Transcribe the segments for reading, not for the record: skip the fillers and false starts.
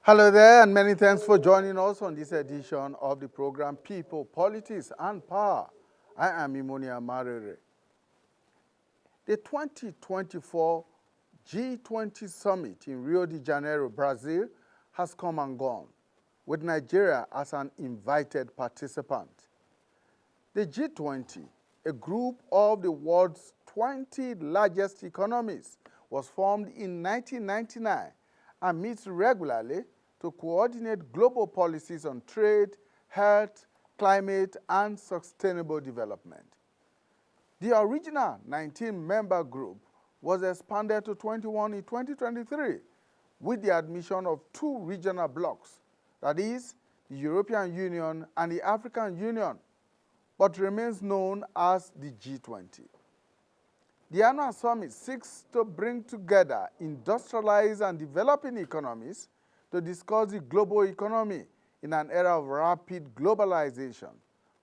Hello there, and many thanks for joining us on this edition of the program People, Politics, and Power. I am Imonia Marere. The 2024 G-20 Summit in Rio de Janeiro, Brazil, has come and gone, with Nigeria as an invited participant. The G-20, a group of the world's 20 largest economies, was formed in 1999 and meets regularly to coordinate global policies on trade, health, climate, and sustainable development. The original 19-member group was expanded to 21 in 2023 with the admission of 2 regional blocs, that is, the European Union and the African Union, but remains known as the G20. The annual summit seeks to bring together industrialized and developing economies to discuss the global economy in an era of rapid globalization,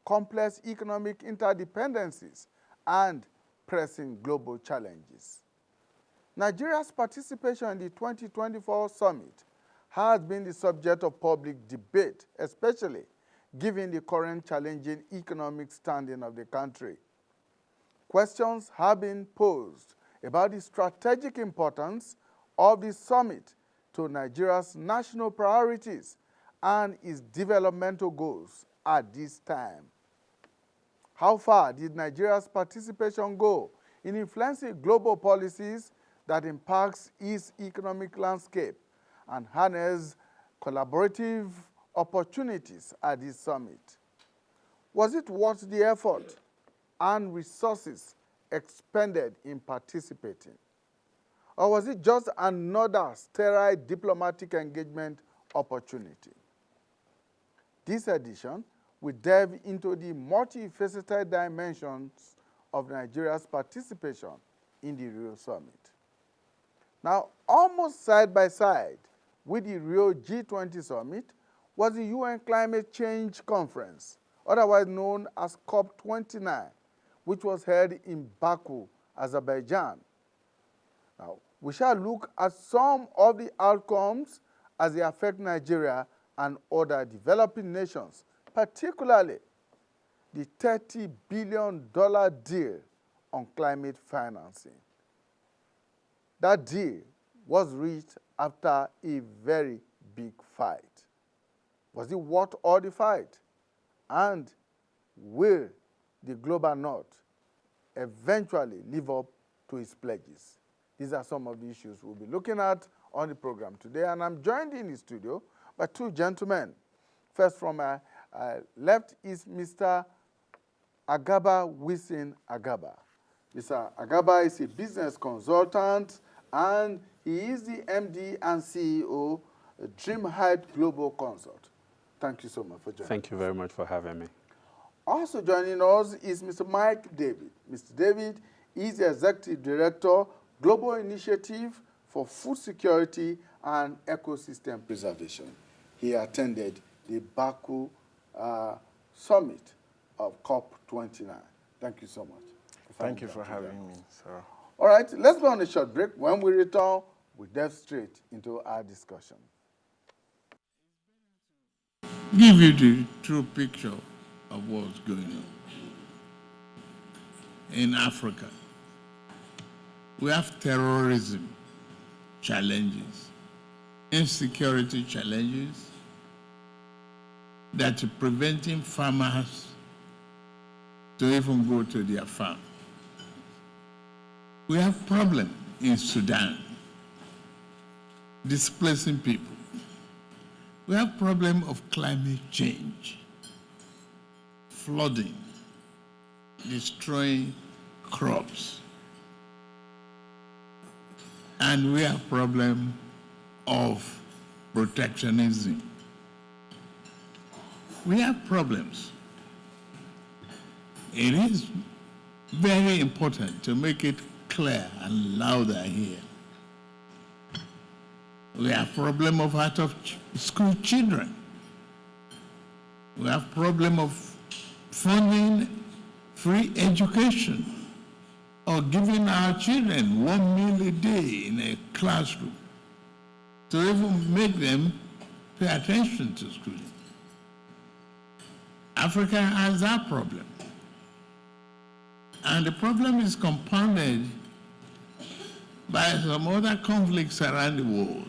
complex economic interdependencies, and pressing global challenges. Nigeria's participation in the 2024 summit has been the subject of public debate, especially given the current challenging economic standing of the country. Questions have been posed about the strategic importance of the summit to Nigeria's national priorities and its developmental goals at this time. How far did Nigeria's participation go in influencing global policies that impacts its economic landscape and harness collaborative opportunities at this summit? Was it worth the effort and resources expended in participating? Or was it just another sterile diplomatic engagement opportunity? This edition will delve into the multifaceted dimensions of Nigeria's participation in the Rio Summit. Now, almost side by side with the Rio G20 Summit was the UN Climate Change Conference, otherwise known as COP29, which was held in Baku, Azerbaijan. Now, we shall look at some of the outcomes as they affect Nigeria and other developing nations, particularly the $30 billion deal on climate financing. That deal was reached after a very big fight. Was it worth all the fight? And will the global north eventually live up to its pledges? These are some of the issues we'll be looking at on the program today, and I'm joined in the studio by 2 gentlemen. First, from my left is Mr. Agaba Wisin Agaba. Mr. Agaba is a business consultant, and he is the MD and CEO of Dream Height Global Consult. Thank you so much for joining us. Thank you very much for having me. Also joining us is Mr. Mike David. Mr. David is the Executive Director, Global Initiative for Food Security and Ecosystem Preservation. He attended the Baku Summit of COP29. Thank you so much. Thank you for having me, sir. All right, let's go on a short break. When we return, we delve straight into our discussion. Give you the true picture of what's going on. In Africa, we have terrorism challenges, insecurity challenges that are preventing farmers to even go to their farm. We have problem in Sudan, displacing people. We have problem of climate change, flooding, destroying crops. And we have problem of protectionism. We have problems. It is very important to make it clear and louder here. We have problem of out of school children. We have problem of funding free education or giving our children 1 meal a day in a classroom to even make them pay attention to school. Africa has that problem. And the problem is compounded by some other conflicts around the world.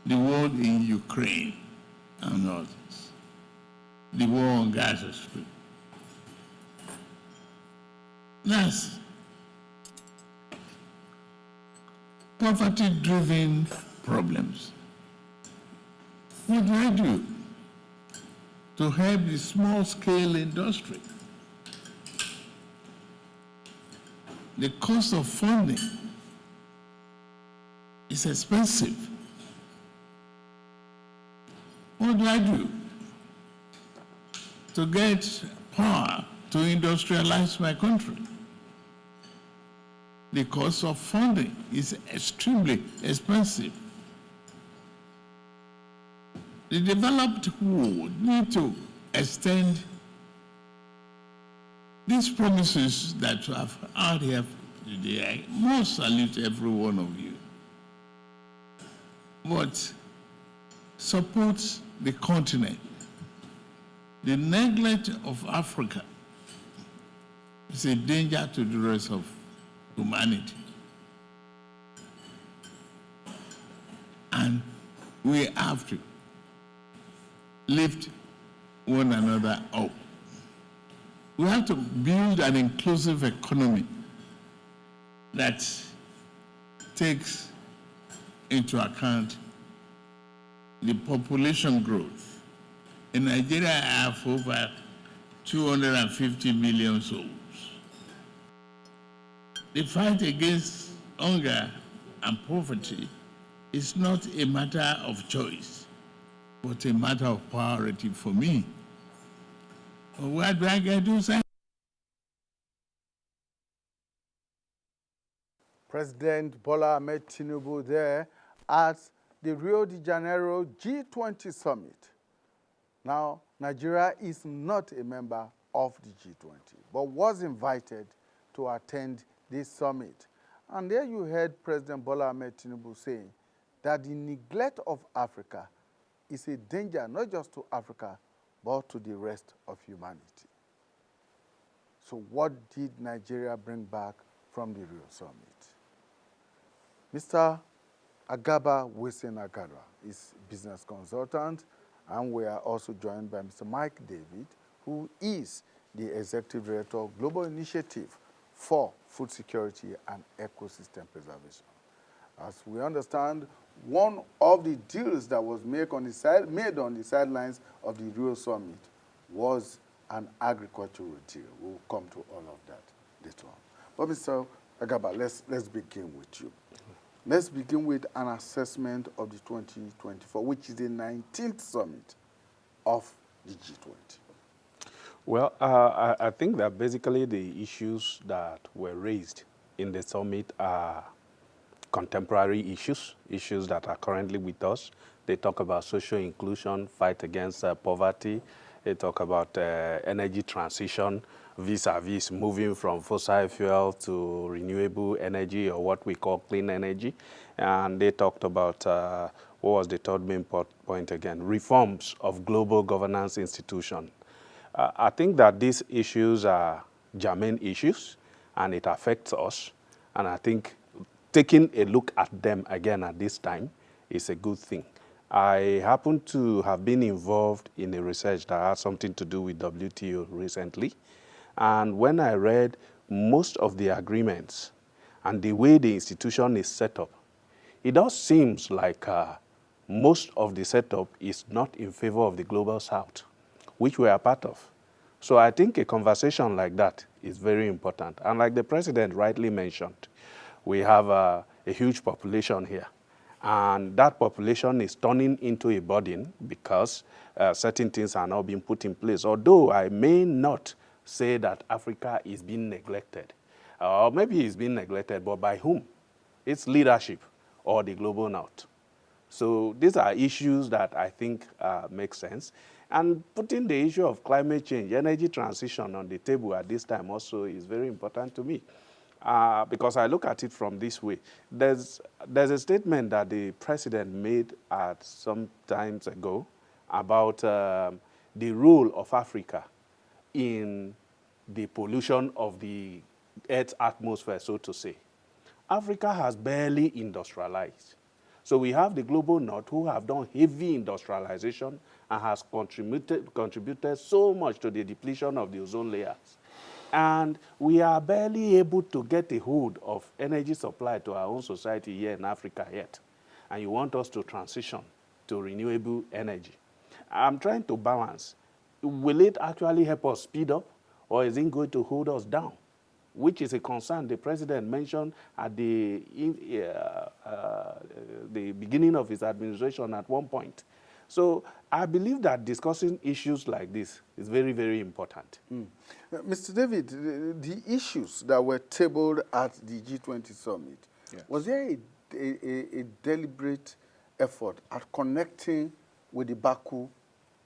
The war in Ukraine and others. The war on Gaza Strip. That's poverty-driven problems. What do I do to help the small-scale industry? The cost of funding is expensive. What do I do to get power to industrialize my country? The cost of funding is extremely expensive. The developed world need to extend these promises that you have out here today. I must salute every one of you. But support the continent. The neglect of Africa is a danger to the rest of humanity. And we have to lift one another up. We have to build an inclusive economy that takes into account the population growth. In Nigeria, I have over 250 million souls. The fight against hunger and poverty is not a matter of choice, but a matter of priority for me. Where do I get to say? President Bola Ahmed Tinubu there at the Rio de Janeiro G20 summit. Now, Nigeria is not a member of the G20, but was invited to attend this summit. And there you heard President Bola Ahmed Tinubu saying that the neglect of Africa is a danger not just to Africa, but to the rest of humanity. So what did Nigeria bring back from the Rio summit? Mr. Agaba Wesen-Agara is business consultant, and we are also joined by Mr. Mike David, who is the Executive Director of Global Initiative for Food Security and Ecosystem Preservation. As we understand, one of the deals that was made on the sidelines of the Rio Summit was an agricultural deal. We'll come to all of that later on. But Mr. Agaba, let's begin with you. Let's begin with an assessment of the 2024, which is the 19th summit of the G20. Well, I think that basically the issues that were raised in the summit are contemporary issues that are currently with us. They talk about social inclusion, fight against poverty. They talk about energy transition, vis-a-vis moving from fossil fuel to renewable energy, or what we call clean energy. And they talked about, what was the third main point again? Reforms of global governance institutions. I think that these issues are germane issues, and it affects us. And I think taking a look at them again at this time is a good thing. I happen to have been involved in a research that had something to do with WTO recently. And when I read most of the agreements and the way the institution is set up, it does seem like most of the setup is not in favor of the Global South, which we are part of. So I think a conversation like that is very important. And like the president rightly mentioned, we have a huge population here. And that population is turning into a burden because certain things are now being put in place. Although I may not say that Africa is being neglected. Or maybe it's being neglected, but by whom? It's leadership or the global north. So these are issues that I think make sense. And putting the issue of climate change, energy transition on the table at this time also is very important to me. Because I look at it from this way. There's a statement that the president made at some times ago about the role of Africa in the pollution of the Earth's atmosphere, so to say. Africa has barely industrialized. So we have the global north who have done heavy industrialization and has contributed so much to the depletion of the ozone layers. And we are barely able to get a hold of energy supply to our own society here in Africa yet. And you want us to transition to renewable energy. I'm trying to balance. Will it actually help us speed up, or is it going to hold us down? Which is a concern the president mentioned at the beginning of his administration at one point. So I believe that discussing issues like this is very, very important. Mr. David, the issues that were tabled at the G20 summit, Yes. was there a deliberate effort at connecting with the Baku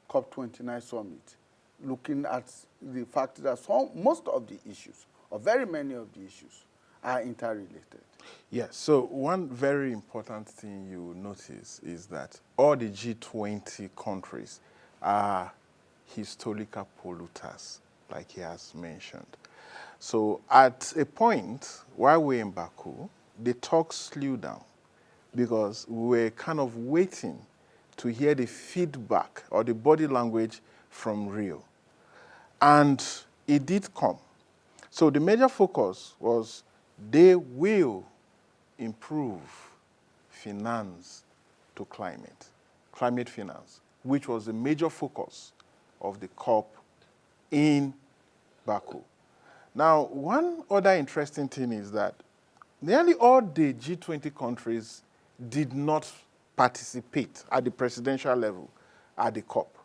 COP29 summit, looking at the fact that most of the issues, or very many of the issues, are interrelated? Yes, so one very important thing you notice is that all the G20 countries are historical polluters, like he has mentioned. So at a point, while we're in Baku, the talks slew down because we were kind of waiting to hear the feedback or the body language from Rio. And it did come. So the major focus was they will improve finance to climate finance, which was the major focus of the COP in Baku. Now, one other interesting thing is that nearly all the G20 countries did not participate at the presidential level at the COP.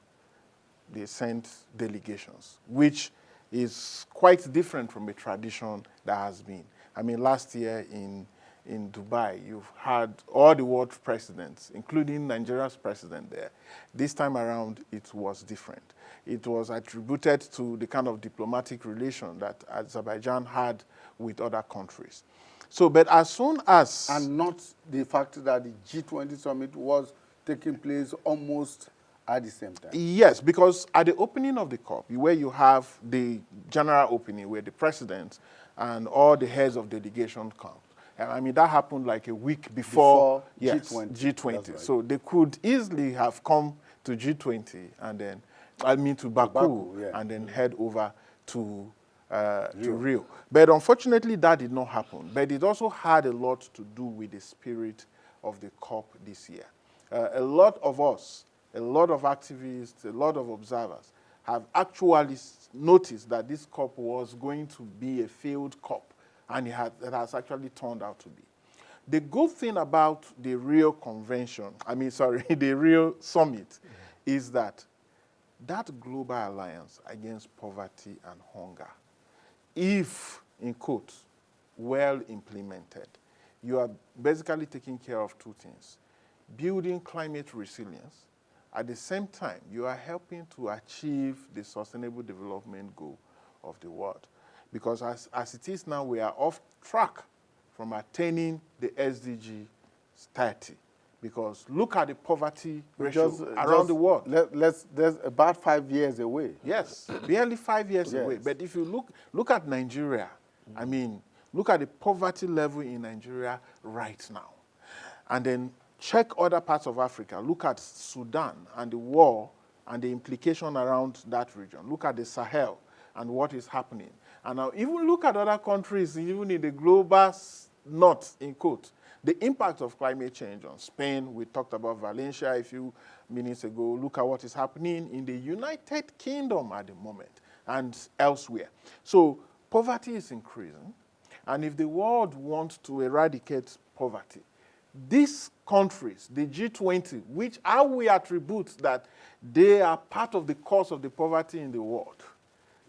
They sent delegations, which is quite different from a tradition that has been. I mean, last year in Dubai, you've had all the world presidents, including Nigeria's president there. This time around, it was different. It was attributed to the kind of diplomatic relation that Azerbaijan had with other countries. So, but as soon as... And not the fact that the G20 summit was taking place almost at the same time. Yes, because at the opening of the COP, where you have the general opening, where the president and all the heads of delegation come. I mean, that happened like a week before yes, G20. Right. So they could easily have come to G20 and then, to Baku, yeah, and then head over to Rio. But unfortunately, that did not happen. But it also had a lot to do with the spirit of the COP this year. A lot of us, a lot of activists, a lot of observers have actually noticed that this COP was going to be a failed COP, and it has actually turned out to be. The good thing about the Rio Convention, the Rio Summit, is that global alliance against poverty and hunger, if, in quotes, well implemented, you are basically taking care of two things: building climate resilience. At the same time, you are helping to achieve the sustainable development goal of the world. Because as it is now, we are off track from attaining the SDG 30. Because look at the poverty ratio around the world. There's about 5 years away. Yes, barely 5 years away. But if you look at Nigeria, look at the poverty level in Nigeria right now. And then check other parts of Africa. Look at Sudan and the war and the implication around that region. Look at the Sahel and what is happening. And now even look at other countries, even in the global north, in quotes, the impact of climate change on Spain. We talked about Valencia a few minutes ago. Look at what is happening in the United Kingdom at the moment and elsewhere. So poverty is increasing. And if the world wants to eradicate poverty, these countries, the G20, which we attribute that they are part of the cause of the poverty in the world.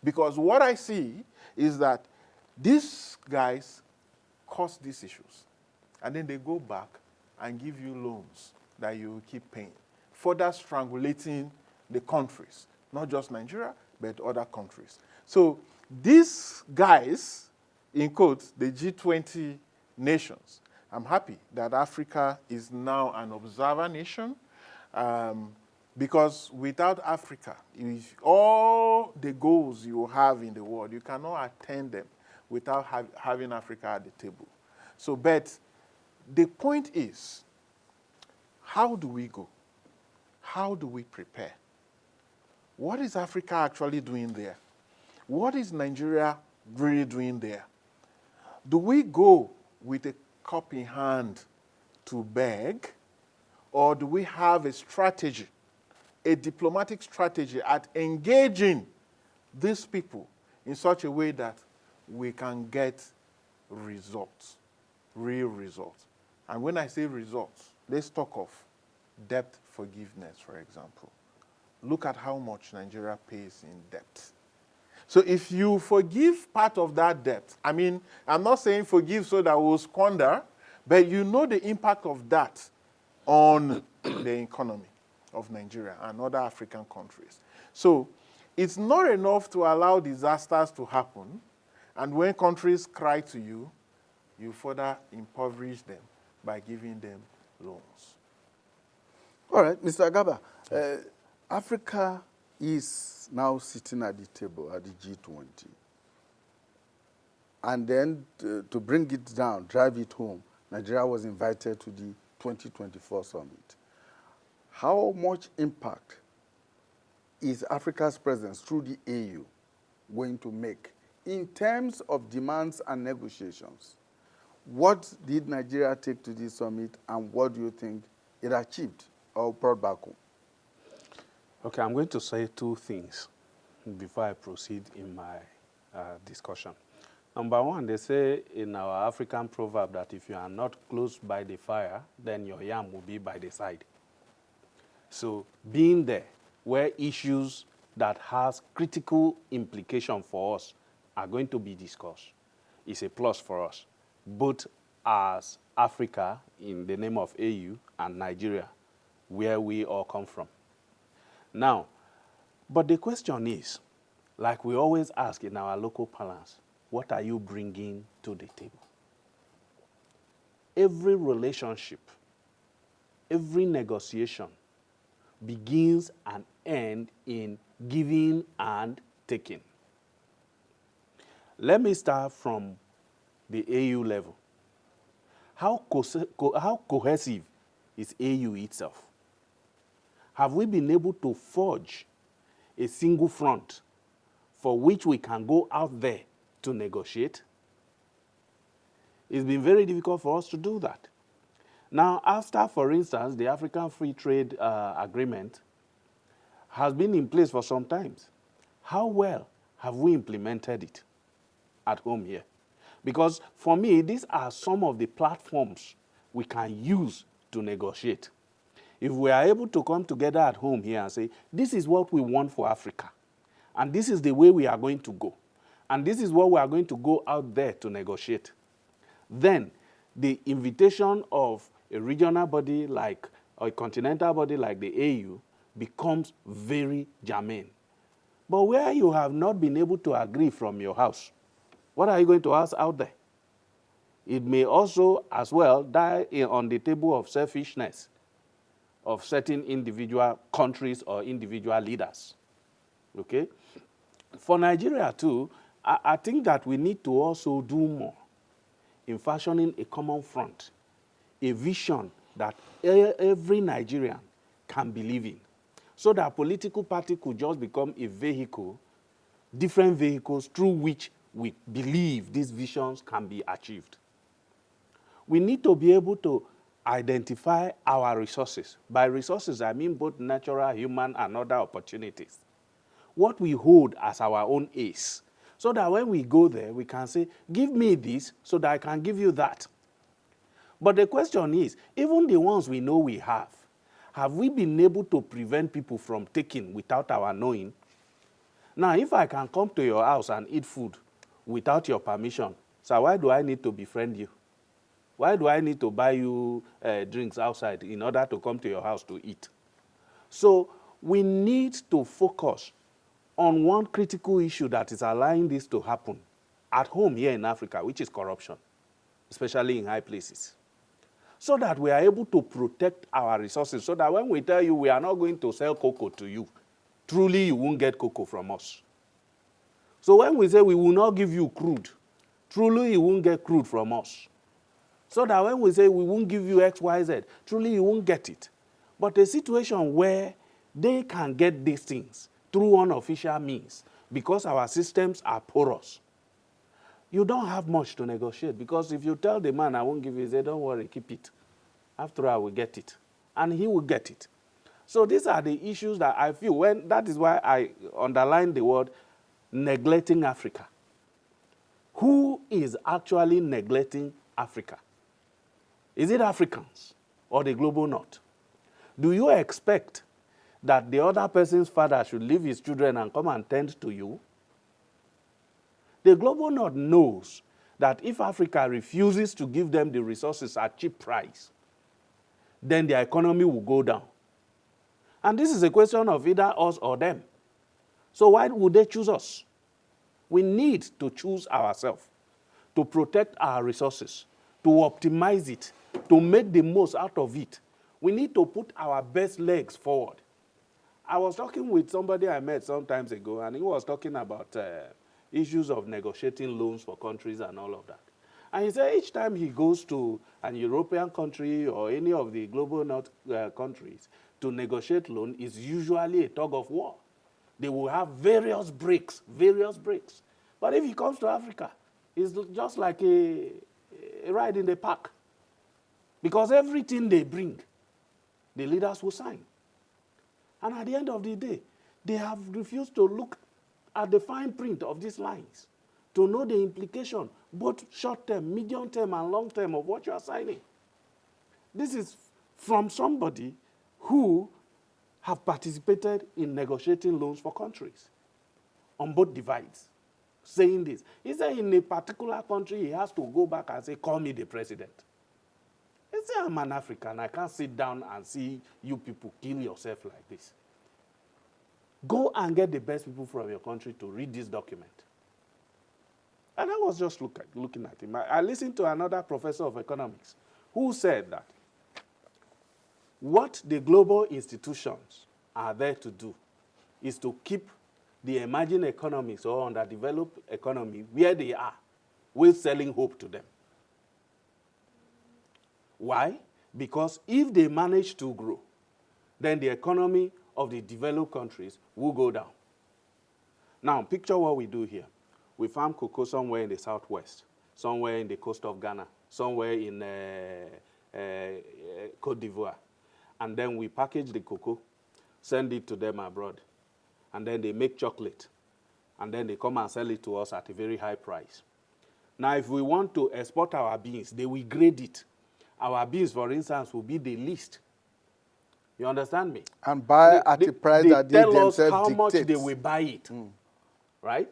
Because what I see is that these guys cause these issues. And then they go back and give you loans that you will keep paying, further strangulating the countries, not just Nigeria, but other countries. So these guys, in quotes, the G20 nations, I'm happy that Africa is now an observer nation, because without Africa, if all the goals you have in the world, you cannot attain them without having Africa at the table. So, but the point is, how do we go? How do we prepare? What is Africa actually doing there? What is Nigeria really doing there? Do we go with a cup in hand to beg, or do we have a strategy, a diplomatic strategy at engaging these people in such a way that we can get results, real results? And when I say results, let's talk of debt forgiveness, for example. Look at how much Nigeria pays in debt. So if you forgive part of that debt, I mean, I'm not saying forgive so that we'll squander, but you know the impact of that on the economy of Nigeria and other African countries. So it's not enough to allow disasters to happen, and when countries cry to you, you further impoverish them by giving them loans. All right, Mr. Agaba, Africa is now sitting at the table at the G20. And then to bring it down, drive it home, Nigeria was invited to the 2024 summit. How much impact is Africa's presence through the AU going to make in terms of demands and negotiations? What did Nigeria take to this summit, and what do you think it achieved or brought back home? Okay, I'm going to say two things before I proceed in my discussion. Number one, they say in our African proverb that if you are not close by the fire, then your yam will be by the side. So being there where issues that has critical implication for us are going to be discussed is a plus for us, both as Africa in the name of AU and Nigeria, where we all come from. Now, but the question is, like we always ask in our local parlance, what are you bringing to the table? Every relationship, every negotiation begins and ends in giving and taking. Let me start from the AU level. How cohesive is AU itself? Have we been able to forge a single front for which we can go out there to negotiate? It's been very difficult for us to do that. Now, after, for instance, the African Free Trade Agreement has been in place for some time, how well have we implemented it at home here? Because for me, these are some of the platforms we can use to negotiate. If we are able to come together at home here and say, this is what we want for Africa, and this is the way we are going to go, and this is what we are going to go out there to negotiate, then the invitation of a regional body like, or a continental body like the AU becomes very germane. But where you have not been able to agree from your house, what are you going to ask out there? It may also as well die on the table of selfishness of certain individual countries or individual leaders, okay? For Nigeria too, I think that we need to also do more in fashioning a common front, a vision that every Nigerian can believe in, so that a political party could just become a vehicle, different vehicles through which we believe these visions can be achieved. We need to be able to identify our resources. By resources, I mean both natural, human, and other opportunities. What we hold as our own ace, so that when we go there, we can say, give me this so that I can give you that. But the question is, even the ones we know we have we been able to prevent people from taking without our knowing? Now, if I can come to your house and eat food without your permission, so why do I need to befriend you? Why do I need to buy you drinks outside in order to come to your house to eat? So we need to focus on one critical issue that is allowing this to happen at home here in Africa, which is corruption, especially in high places, so that we are able to protect our resources, so that when we tell you we are not going to sell cocoa to you, truly you won't get cocoa from us. So when we say we will not give you crude, truly you won't get crude from us. So that when we say we won't give you X, Y, Z, truly you won't get it. But a situation where they can get these things through unofficial means because our systems are porous, you don't have much to negotiate, because if you tell the man I won't give you, he say, don't worry, keep it. After all, I will get it. And he will get it. So these are the issues that I feel, that is why I underline the word neglecting Africa. Who is actually neglecting Africa? Is it Africans or the global north? Do you expect that the other person's father should leave his children and come and tend to you? The global north knows that if Africa refuses to give them the resources at cheap price, then their economy will go down. And this is a question of either us or them. So why would they choose us? We need to choose ourselves, to protect our resources, to optimize it, to make the most out of it. We need to put our best legs forward. I was talking with somebody I met some time ago, and he was talking about issues of negotiating loans for countries and all of that. And he said each time he goes to an European country or any of the global north countries to negotiate loan, is usually a tug of war. They will have various breaks. But if he comes to Africa, it's just like a ride in the park. Because everything they bring, the leaders will sign. And at the end of the day, they have refused to look at the fine print of these lines to know the implication, both short-term, medium-term, and long-term of what you are signing. This is from somebody who have participated in negotiating loans for countries on both divides, saying this. He said in a particular country, he has to go back and say, call me the president. He said, I'm an African. I can't sit down and see you people kill yourself like this. Go and get the best people from your country to read this document. And I was just looking at him. I listened to another professor of economics who said that what the global institutions are there to do is to keep the emerging economies or underdeveloped economy where they are, with selling hope to them. Why? Because if they manage to grow, then the economy of the developed countries will go down. Now, picture what we do here. We farm cocoa somewhere in the southwest, somewhere in the coast of Ghana, somewhere in Cote d'Ivoire. And then we package the cocoa, send it to them abroad. And then they make chocolate. And then they come and sell it to us at a very high price. Now, if we want to export our beans, they will grade it. Our beans, for instance, will be the least. You understand me? And buy at a price that they tell us themselves how much dictate. they will buy it, right?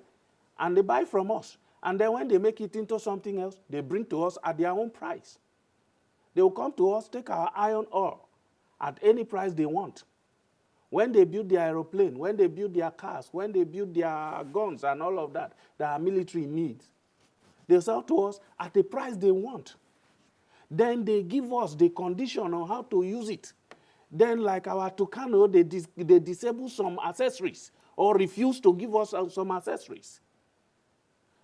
And they buy from us. And then when they make it into something else, they bring to us at their own price. They will come to us, take our iron ore at any price they want. When they build their aeroplane, when they build their cars, when they build their guns and all of that, their military needs, they sell to us at the price they want. Then they give us the condition on how to use it. Then, like our Tucano, they disable some accessories or refuse to give us some accessories.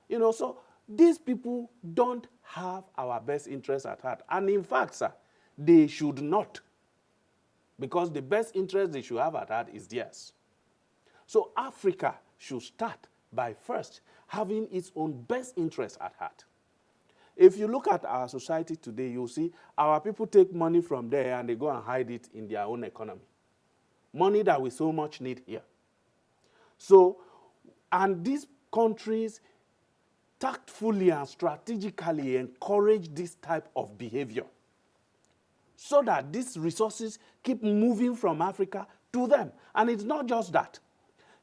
You know, so these people don't have our best interests at heart. And in fact, sir, they should not. Because the best interest they should have at heart is theirs. So Africa should start by first having its own best interest at heart. If you look at our society today, you'll see our people take money from there and they go and hide it in their own economy. Money that we so much need here. So, and these countries tactfully and strategically encourage this type of behavior so that these resources keep moving from Africa to them. And it's not just that.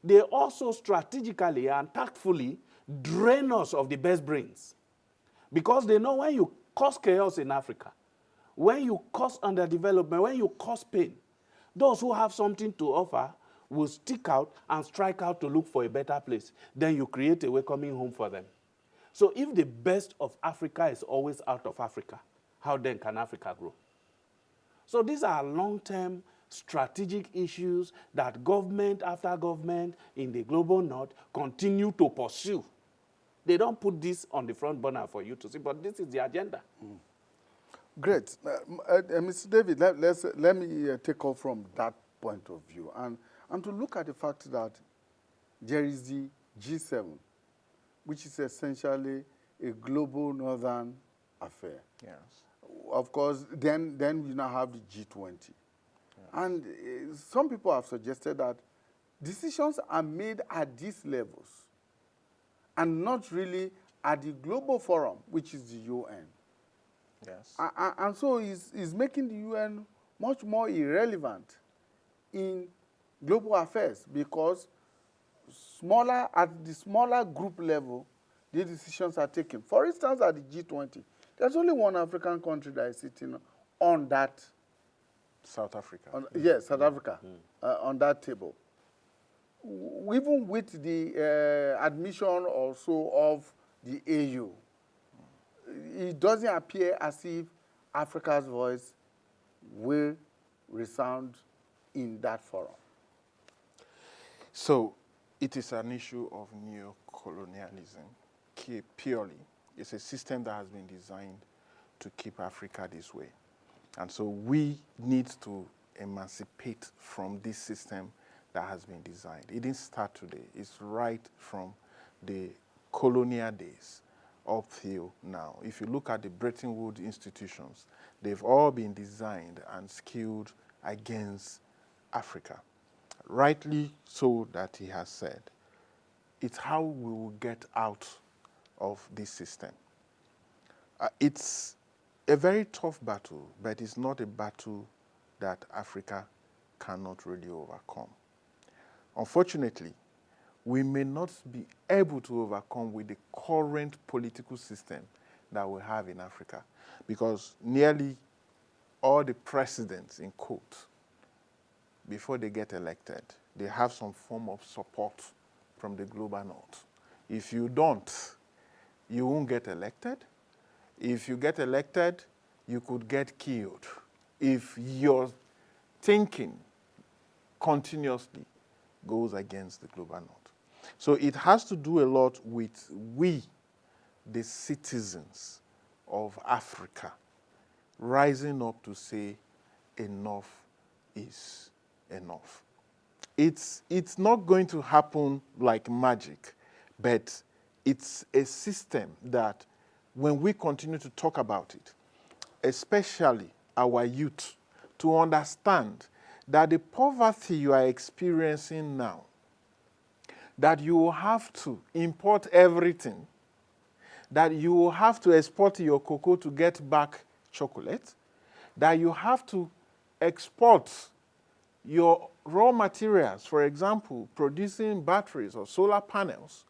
They also strategically and tactfully drain us of the best brains. Because they know when you cause chaos in Africa, when you cause underdevelopment, when you cause pain, those who have something to offer will stick out and strike out to look for a better place. Then you create a welcoming home for them. So if the best of Africa is always out of Africa, how then can Africa grow? So these are long-term strategic issues that government after government in the global north continue to pursue. They don't put this on the front burner for you to see, but this is the agenda. Great. Mr. David, let me take off from that point of view and to look at the fact that there is the G7, which is essentially a global northern affair. Yes. Of course, then we now have the G20. Yes. And some people have suggested that decisions are made at these levels and not really at the global forum, which is the UN. Yes. And so it's making the UN much more irrelevant in global affairs because at the smaller group level, the decisions are taken. For instance, at the G20, there's only one African country that is sitting on that. South Africa. Yes, South Africa, on that table. Even with the admission also of the AU, it doesn't appear as if Africa's voice will resound in that forum. So it is an issue of neo-colonialism, purely. It's a system that has been designed to keep Africa this way. And so we need to emancipate from this system that has been designed. It didn't start today. It's right from the colonial days up till now. If you look at the Bretton Woods institutions, they've all been designed and skewed against Africa. Rightly so that he has said, it's how we will get out of this system. It's a very tough battle, but it's not a battle that Africa cannot really overcome. Unfortunately, we may not be able to overcome with the current political system that we have in Africa, because nearly all the presidents, in quote, before they get elected, they have some form of support from the global north. If you don't, you won't get elected. If you get elected, you could get killed if your thinking continuously goes against the global north. So it has to do a lot with we, the citizens of Africa, rising up to say enough is enough. It's not going to happen like magic, but it's a system that when we continue to talk about it, especially our youth, to understand that the poverty you are experiencing now, that you will have to import everything, that you will have to export your cocoa to get back chocolate, that you have to export your raw materials, for example, producing batteries or solar panels,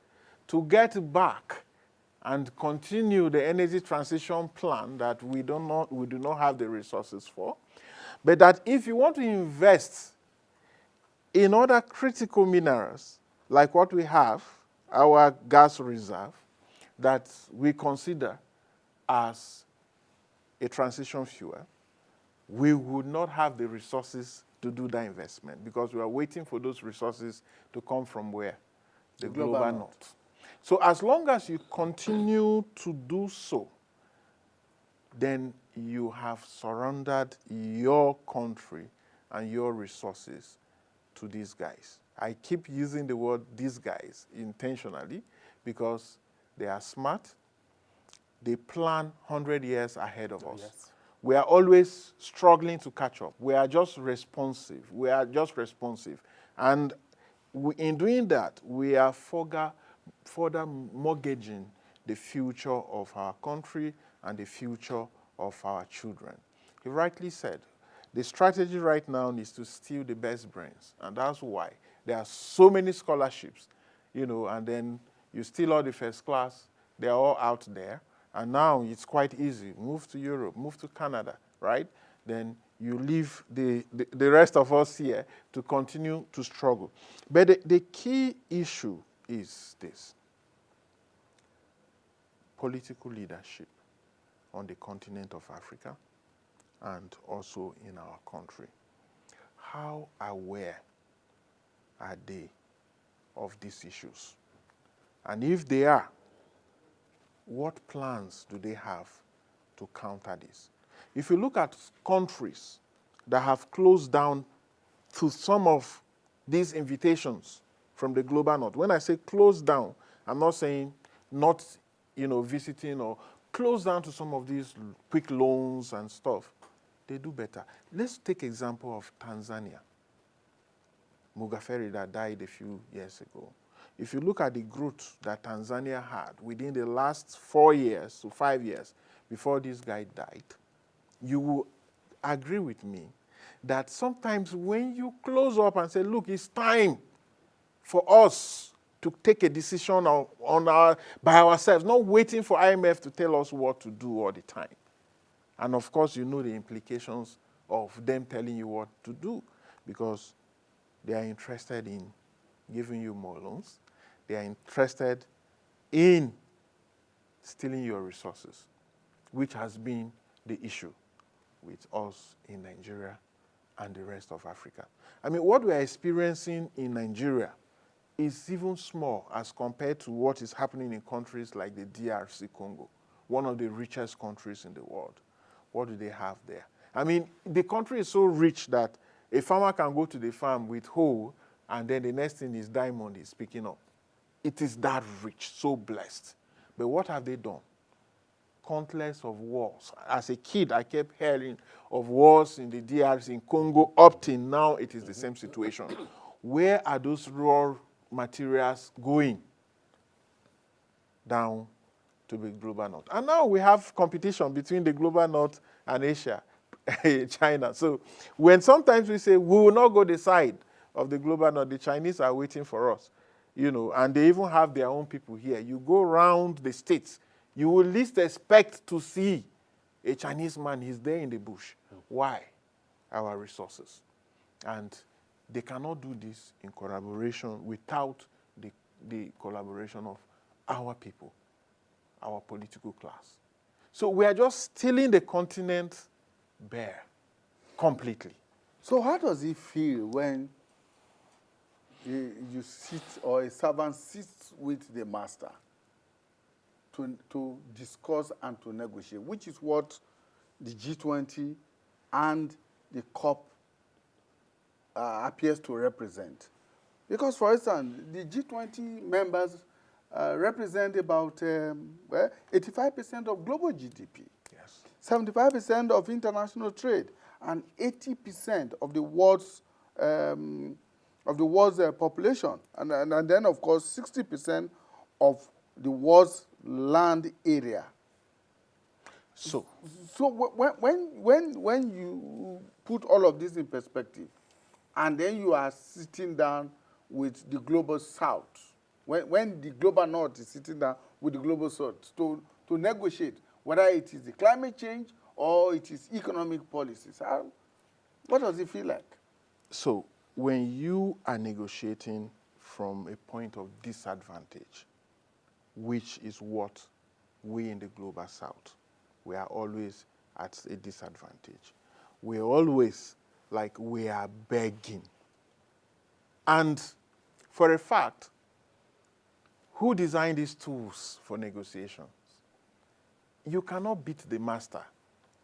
to get back and continue the energy transition plan that we do not have the resources for. But that if you want to invest in other critical minerals, like what we have, our gas reserve, that we consider as a transition fuel, we would not have the resources to do that investment because we are waiting for those resources to come from where? The global north. So as long as you continue to do so, then you have surrendered your country and your resources to these guys. I keep using the word these guys intentionally because they are smart. They plan 100 years ahead of us. Yes. We are always struggling to catch up. We are just responsive. And in doing that, we are further mortgaging the future of our country and the future of our children. He rightly said, the strategy right now is to steal the best brains. And that's why there are so many scholarships, and then you steal all the first class. They're all out there. And now it's quite easy. Move to Europe, move to Canada, right? Then you leave the rest of us here to continue to struggle. But the key issue is this: political leadership on the continent of Africa and also in our country. How aware are they of these issues? And if they are, what plans do they have to counter this? If you look at countries that have closed down to some of these invitations from the global north, when I say closed down, I'm not saying not, visiting, or close down to some of these quick loans and stuff, they do better. Let's take example of Tanzania. Mugaferi that died a few years ago. If you look at the growth that Tanzania had within the last 4 years to 5 years before this guy died, you will agree with me that sometimes when you close up and say, look, it's time for us to take a decision by ourselves, not waiting for IMF to tell us what to do all the time. And of course, you know the implications of them telling you what to do, because they are interested in giving you more loans. They are interested in stealing your resources, which has been the issue with us in Nigeria and the rest of Africa. I mean, what we are experiencing in Nigeria is even small as compared to what is happening in countries like the DRC Congo, one of the richest countries in the world. What do they have there? I mean, the country is so rich that a farmer can go to the farm with hoe, and then the next thing is diamond is picking up. It is that rich, so blessed. But what have they done? Countless of wars. As a kid, I kept hearing of wars in the DRC, in Congo. Up till now, it is the same situation. Where are those raw materials going? Down to the global north. And now we have competition between the global north and Asia, China. So when sometimes we say we will not go the side of the global north, the Chinese are waiting for us, and they even have their own people here. You go around the states, you will least expect to see a Chinese man. He's there in the bush. Why? Our resources. And they cannot do this in collaboration without the collaboration of our people, our political class. So we are just stealing the continent bare, completely. So how does it feel when you sit, or a servant sits with the master to discuss and to negotiate, which is what the G20 and the COP appears to represent? Because, for instance, the G20 members represent about 85% of global GDP, Yes. 75% of international trade, and 80% of the world's population, and then of course 60% of the world's land area. So when you put all of this in perspective, and then you are sitting down with the global south, when the global north is sitting down with the global south to negotiate, whether it is the climate change or it is economic policies, what does it feel like? So when you are negotiating from a point of disadvantage, which is what we in the global south, we are always at a disadvantage. We're always like we are begging. And for a fact, who designed these tools for negotiations? You cannot beat the master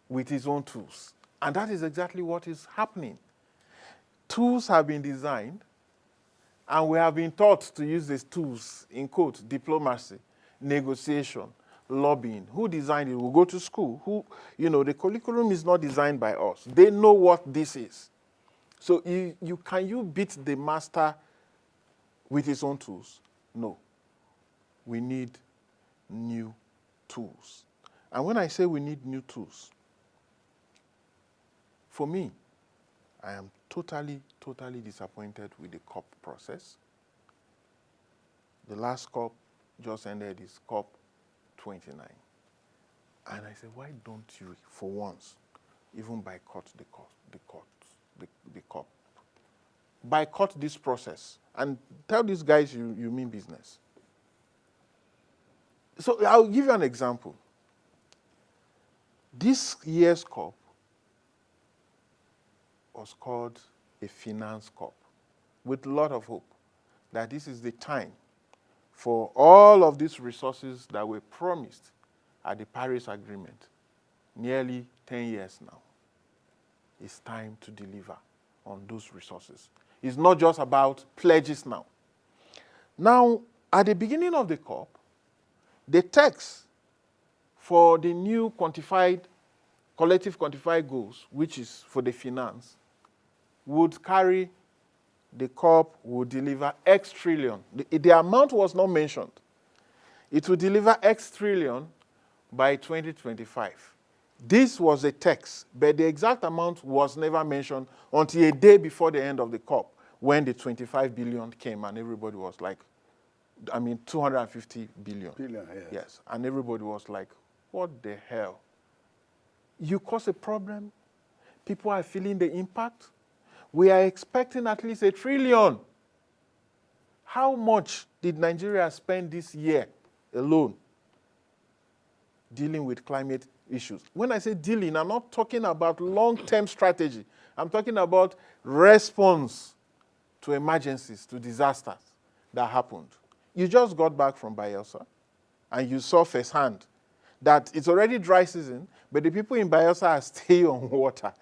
with his own tools. And that is exactly what is happening. Tools have been designed, and we have been taught to use these tools, in quote, diplomacy, negotiation, lobbying. Who designed it? We go to school. The curriculum is not designed by us. They know what this is. So can you beat the master with his own tools? No. We need new tools. And when I say we need new tools, for me, I am totally disappointed with the COP process. The last COP just ended is COP29. And I said, why don't you, for once, even boycott the COP? Boycott this process and tell these guys you mean business. So I'll give you an example. This year's COP was called a finance COP with a lot of hope that this is the time for all of these resources that were promised at the Paris Agreement nearly 10 years now. It's time to deliver on those resources. It's not just about pledges now. Now, at the beginning of the COP, the text for the new collective quantified goals, which is for the finance, would carry the COP would deliver X trillion. The amount was not mentioned. It would deliver X trillion by 2025. This was a text, but the exact amount was never mentioned until a day before the end of the COP, when the 25 billion came and everybody was like, 250 billion. Yes, and everybody was like, what the hell? You cause a problem, people are feeling the impact. We are expecting at least $1 trillion. How much did Nigeria spend this year alone dealing with climate issues? When I say dealing, I'm not talking about long-term strategy. I'm talking about response to emergencies, to disasters that happened. You just got back from Bayelsa, and you saw firsthand that it's already dry season, but the people in Bayelsa are still on water.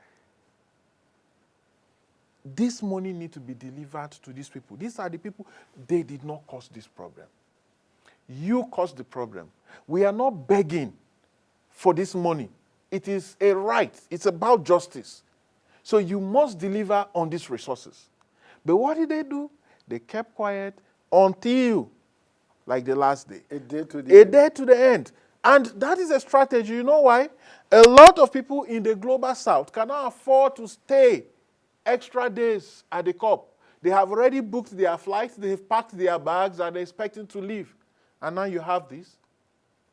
This money needs to be delivered to these people. These are the people, they did not cause this problem. You caused the problem. We are not begging for this money. It is a right. It's about justice. So you must deliver on these resources. But what did they do? They kept quiet until, like the last day. A day to the end. And that is a strategy. You know why? A lot of people in the global south cannot afford to stay extra days at the COP. They have already booked their flights, they have packed their bags, and they're expecting to leave. And now you have this.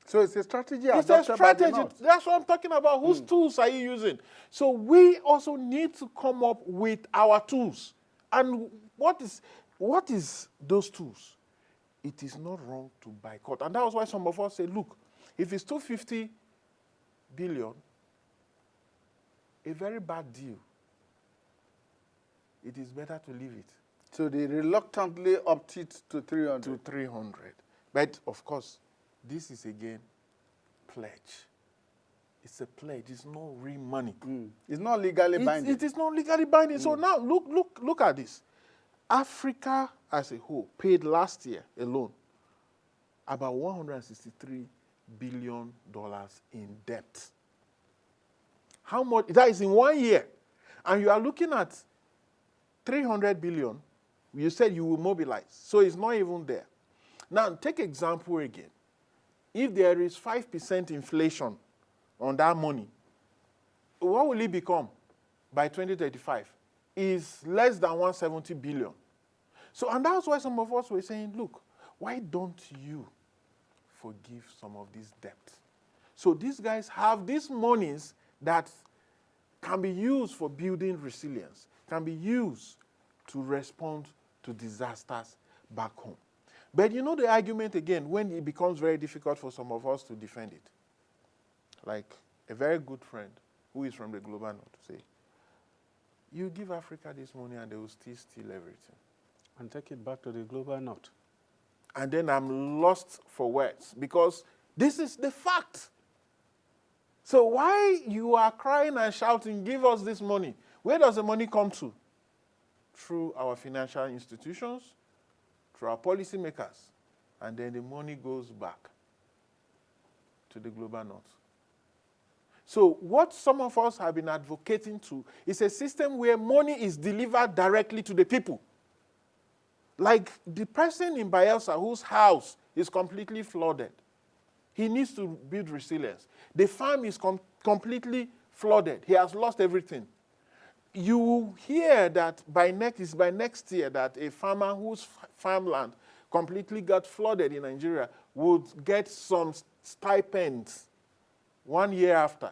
So it's a strategy. It's a strategy. That's what I'm talking about. Whose tools are you using? So we also need to come up with our tools. And what is those tools? It is not wrong to boycott. And that was why some of us say, look, if it's 250 billion, a very bad deal, it is better to leave it. So they reluctantly opted to 300. To 300. But of course, this is again pledge. It's a pledge. It's not real money. It's not legally binding. It is not legally binding. So now look at this. Africa as a whole paid last year alone about $163 billion in debt. How much? That is in 1 year. And you are looking at 300 billion, you said you will mobilize. So it's not even there. Now, take example again. If there is 5% inflation on that money, what will it become by 2035? Is less than 170 billion. So, and that's why some of us were saying, look, why don't you forgive some of this debt? So these guys have these monies that can be used for building resilience, can be used to respond to disasters back home. But you know the argument again, when it becomes very difficult for some of us to defend it. Like a very good friend who is from the global north say, you give Africa this money and they will still steal everything. And take it back to the global north. And then I'm lost for words because this is the fact. So why you are crying and shouting, give us this money? Where does the money come to? Through our financial institutions, through our policymakers, and then the money goes back to the global north. So what some of us have been advocating to is a system where money is delivered directly to the people. Like the person in Bayelsa whose house is completely flooded. He needs to build resilience. The farm is completely flooded. He has lost everything. You will hear that by next year that a farmer whose farmland completely got flooded in Nigeria would get some stipends 1 year after,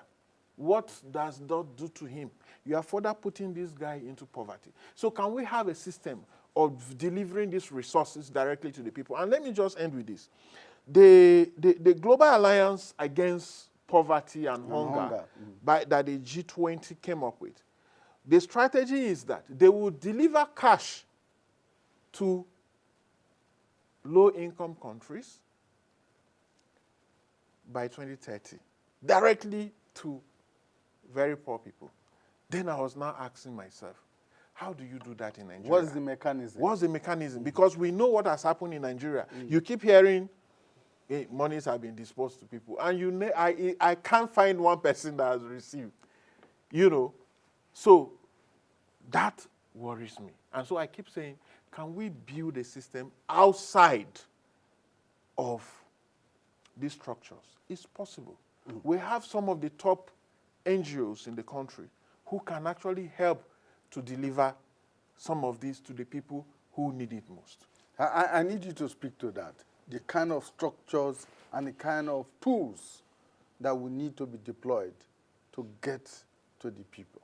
what does that do to him? You are further putting this guy into poverty. So can we have a system of delivering these resources directly to the people? And let me just end with this. The Global Alliance Against Poverty and Hunger that the G20 came up with, the strategy is that they will deliver cash to low-income countries by 2030, directly to very poor people. Then I was now asking myself, how do you do that in Nigeria? What's the mechanism? What's the mechanism? Because we know what has happened in Nigeria. You keep hearing monies have been disposed to people, and I can't find one person that has received. So that worries me. And so I keep saying, can we build a system outside of these structures? It's possible. We have some of the top NGOs in the country who can actually help to deliver some of these to the people who need it most. I need you to speak to that, the kind of structures and the kind of tools that will need to be deployed to get to the people.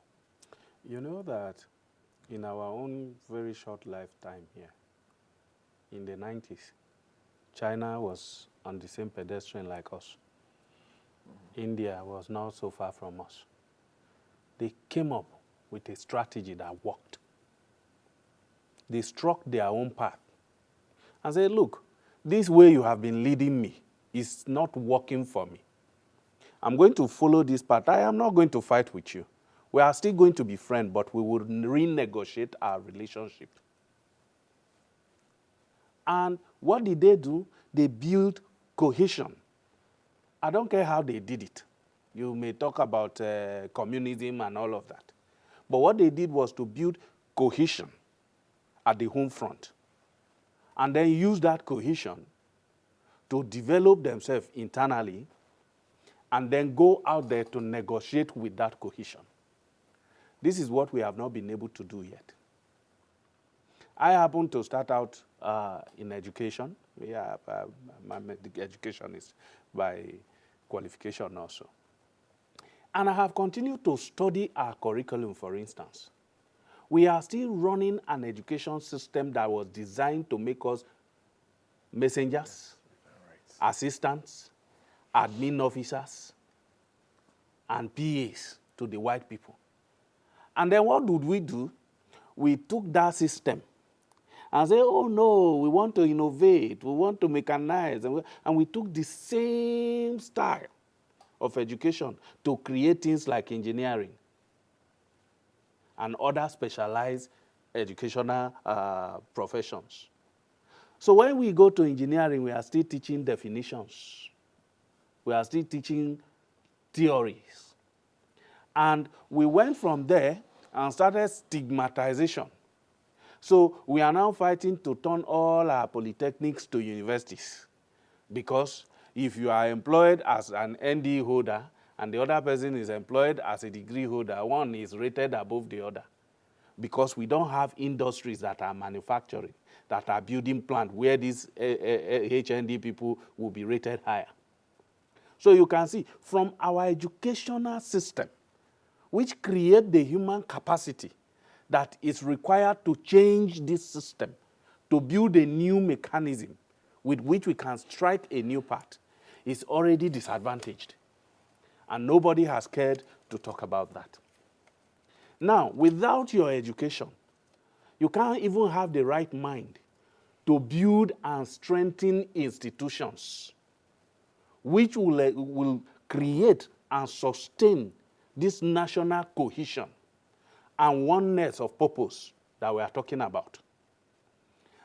You know that in our own very short lifetime here, in the 90s, China was on the same pedestrian like us. India was not so far from us. They came up with a strategy that worked. They struck their own path and said, look, this way you have been leading me is not working for me. I'm going to follow this path. I am not going to fight with you. We are still going to be friends, but we will renegotiate our relationship. And what did they do? They built cohesion. I don't care how they did it. You may talk about communism and all of that. But what they did was to build cohesion at the home front, and then use that cohesion to develop themselves internally, and then go out there to negotiate with that cohesion. This is what we have not been able to do yet. I happen to start out in education. Yeah, my education is by qualification also. And I have continued to study our curriculum, for instance. We are still running an education system that was designed to make us messengers, assistants, admin officers, and PAs to the white people. And then what did we do? We took that system and said, oh no, we want to innovate, we want to mechanize, and we took the same style of education to create things like engineering and other specialized educational professions. So when we go to engineering, we are still teaching definitions. We are still teaching theories. And we went from there and started stigmatization. So we are now fighting to turn all our polytechnics to universities. Because if you are employed as an ND holder and the other person is employed as a degree holder, one is rated above the other. Because we don't have industries that are manufacturing, that are building plants where these HND people will be rated higher. So you can see from our educational system, which create the human capacity that is required to change this system, to build a new mechanism with which we can strike a new path, is already disadvantaged. And nobody has cared to talk about that. Now, without your education, you can't even have the right mind to build and strengthen institutions which will create and sustain this national cohesion and oneness of purpose that we are talking about.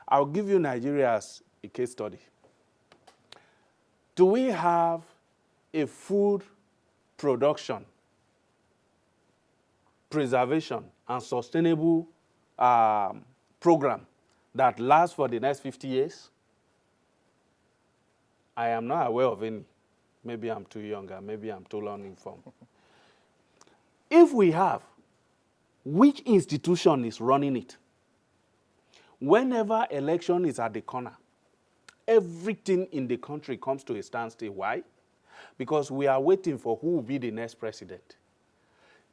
I'll give you Nigeria as a case study. Do we have a food production, preservation, and sustainable program that lasts for the next 50 years? I am not aware of any. Maybe I'm too young, or maybe I'm too uninformed. If we have, which institution is running it? Whenever election is at the corner, everything in the country comes to a standstill. Why? because we are waiting for who will be the next president.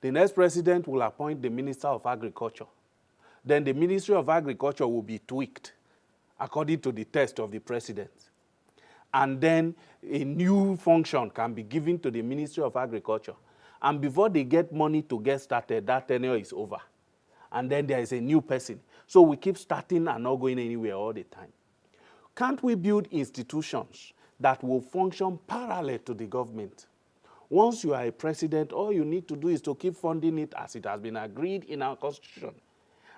The next president will appoint the Minister of Agriculture. Then the Ministry of Agriculture will be tweaked according to the taste of the president. And then a new function can be given to the Ministry of Agriculture. And before they get money to get started, that tenure is over. And then there is a new person. So we keep starting and not going anywhere all the time. Can't we build institutions that will function parallel to the government? Once you are a president, all you need to do is to keep funding it as it has been agreed in our constitution.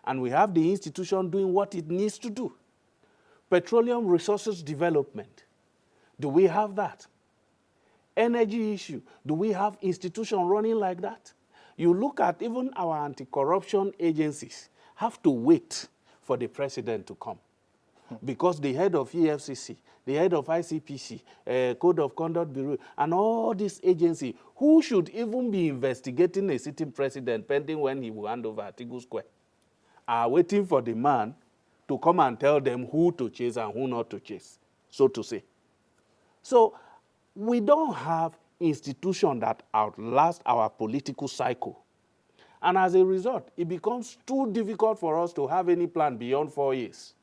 And we have the institution doing what it needs to do. Petroleum resources development, do we have that? Energy issue, do we have institutions running like that? You look at even our anti-corruption agencies have to wait for the president to come. Because the head of EFCC, the head of ICPC, Code of Conduct Bureau, and all these agencies, who should even be investigating a sitting president pending when he will hand over Atiku Square, are waiting for the man to come and tell them who to chase and who not to chase, so to say. So we don't have institutions that outlast our political cycle. And as a result, it becomes too difficult for us to have any plan beyond 4 years.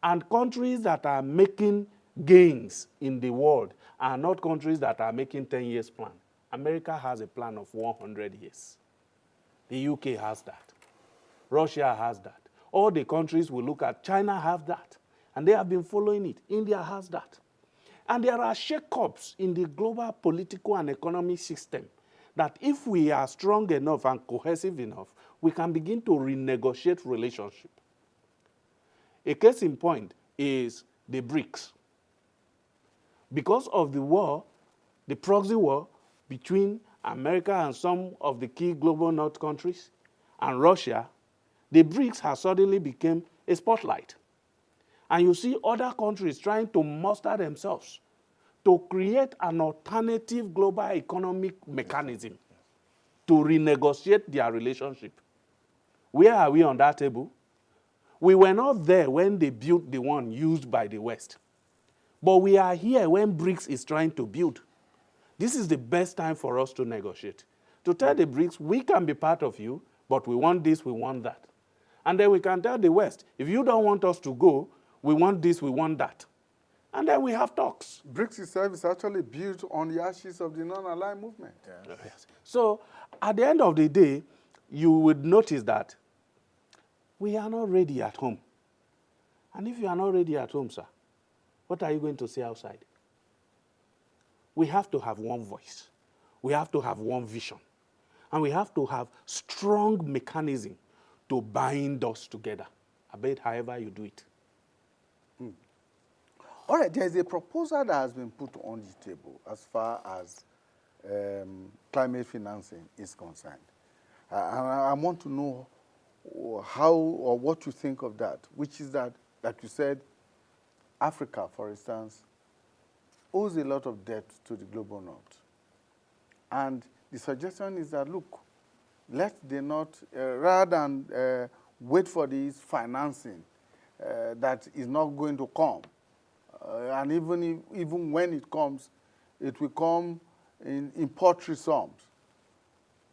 And countries that are making gains in the world are not countries that are making 10 years plan. America has a plan of 100 years. The UK has that. Russia has that. All the countries we look at, China have that. And they have been following it. India has that. And there are shake-ups in the global political and economic system that if we are strong enough and cohesive enough, we can begin to renegotiate relationship. A case in point is the BRICS. Because of the war, the proxy war between America and some of the key global north countries and Russia, the BRICS has suddenly become a spotlight. And you see other countries trying to muster themselves to create an alternative global economic mechanism to renegotiate their relationship. Where are we on that table? We were not there when they built the one used by the West. But we are here when BRICS is trying to build. This is the best time for us to negotiate. To tell the BRICS, we can be part of you, but we want this, we want that. And then we can tell the West, if you don't want us to go, we want this, we want that. And then we have talks. BRICS itself is actually built on the ashes of the non-aligned movement. Yes. So at the end of the day, you would notice that we are not ready at home. And if you are not ready at home, sir, what are you going to say outside? We have to have one voice. We have to have one vision. And we have to have strong mechanism to bind us together, albeit however you do it. All right, there's a proposal that has been put on the table as far as climate financing is concerned. I want to know how or what you think of that, which is that, like you said, Africa, for instance, owes a lot of debt to the global north. And the suggestion is that, look, let they not, rather than wait for this financing that is not going to come, and even when it comes, it will come in paltry sums.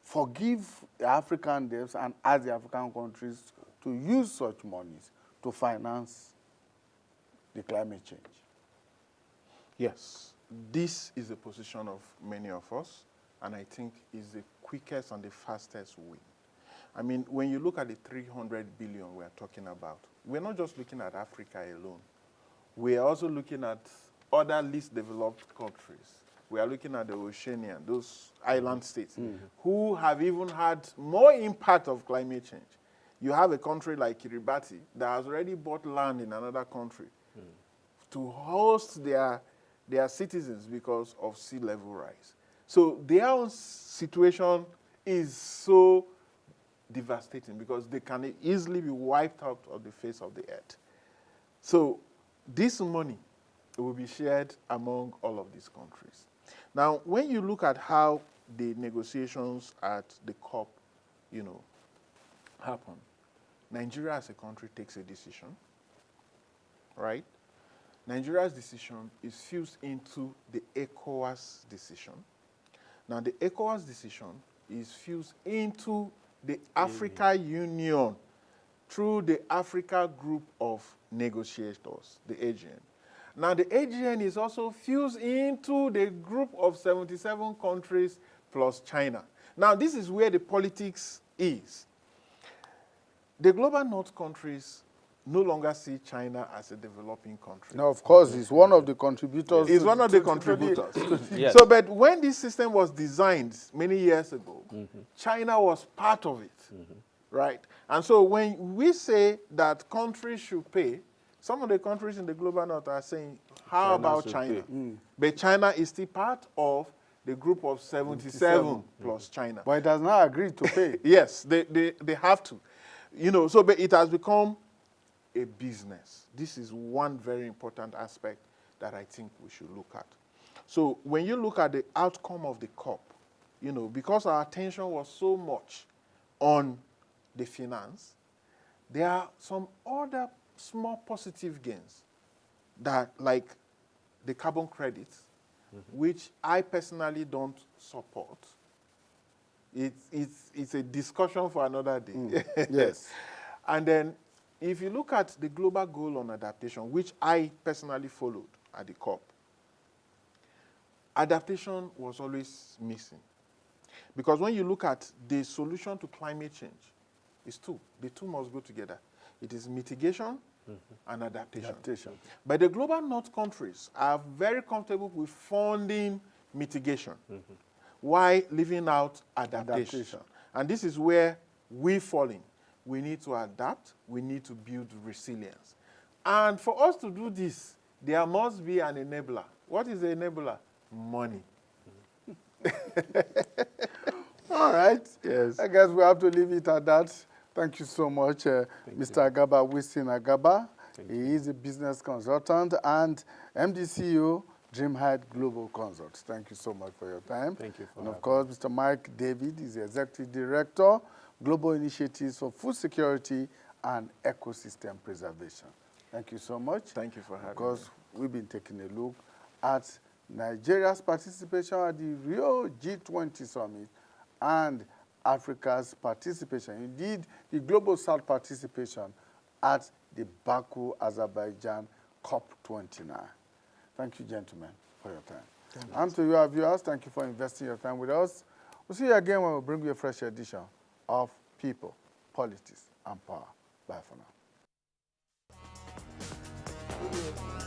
Forgive the African debts and ask the African countries to use such monies to finance the climate change. Yes, this is the position of many of us, and I think is the quickest and the fastest way. I mean, when you look at the 300 billion we're talking about, we're not just looking at Africa alone. We are also looking at other least developed countries. We are looking at the Oceania, those island states, who have even had more impact of climate change. You have a country like Kiribati that has already bought land in another country to host their citizens because of sea level rise. So their situation is so devastating because they can easily be wiped out of the face of the earth. So this money will be shared among all of these countries. Now, when you look at how the negotiations at the COP, happen, Nigeria as a country takes a decision, right? Nigeria's decision is fused into the ECOWAS decision. Now, the ECOWAS decision is fused into the Africa Union through the Africa Group of Negotiators, the AGN. Now, the AGN is also fused into the group of 77 countries plus China. Now, this is where the politics is. The global north countries no longer see China as a developing country. Now, of course, it's one of the contributors. It's one of the contributors. Yes. So, but when this system was designed many years ago, China was part of it, right? And so when we say that countries should pay, some of the countries in the global north are saying, how China about should China? pay. But China is still part of the group of 77 plus China. But it has not agreed to pay. Yes, they have to. You know, so but it has become a business. This is one very important aspect that I think we should look at. So when you look at the outcome of the COP, you know, because our attention was so much on the finance, there are some other small positive gains that, like the carbon credits, which I personally don't support. It's a discussion for another day. Yes. And then if you look at the global goal on adaptation, which I personally followed at the COP, adaptation was always missing. Because when you look at the solution to climate change, it's two. The two must go together. It is mitigation and adaptation. But the global north countries are very comfortable with funding mitigation while leaving out adaptation. And this is where we fall in. We need to adapt. We need to build resilience. And for us to do this, there must be an enabler. What is the enabler? Money. All right. Yes. I guess we have to leave it at that. Thank you so much, Mr. Agaba Wisin Agaba. He is a business consultant and MD CEO, Dreamhead Global Consults. Thank you so much for your time. Thank you for And of having course, Mr. Mike David is the Executive Director, Global Initiatives for Food Security and Ecosystem Preservation. Thank you so much. Thank you for having me. Because we've been taking a look at Nigeria's participation at the Rio G20 Summit and Africa's participation, indeed the Global South participation at the Baku, Azerbaijan COP29. Thank you, gentlemen, for your time. And to you, our viewers, thank you for investing your time with us. We'll see you again when we bring you a fresh edition of People, Politics, and Power. Bye for now.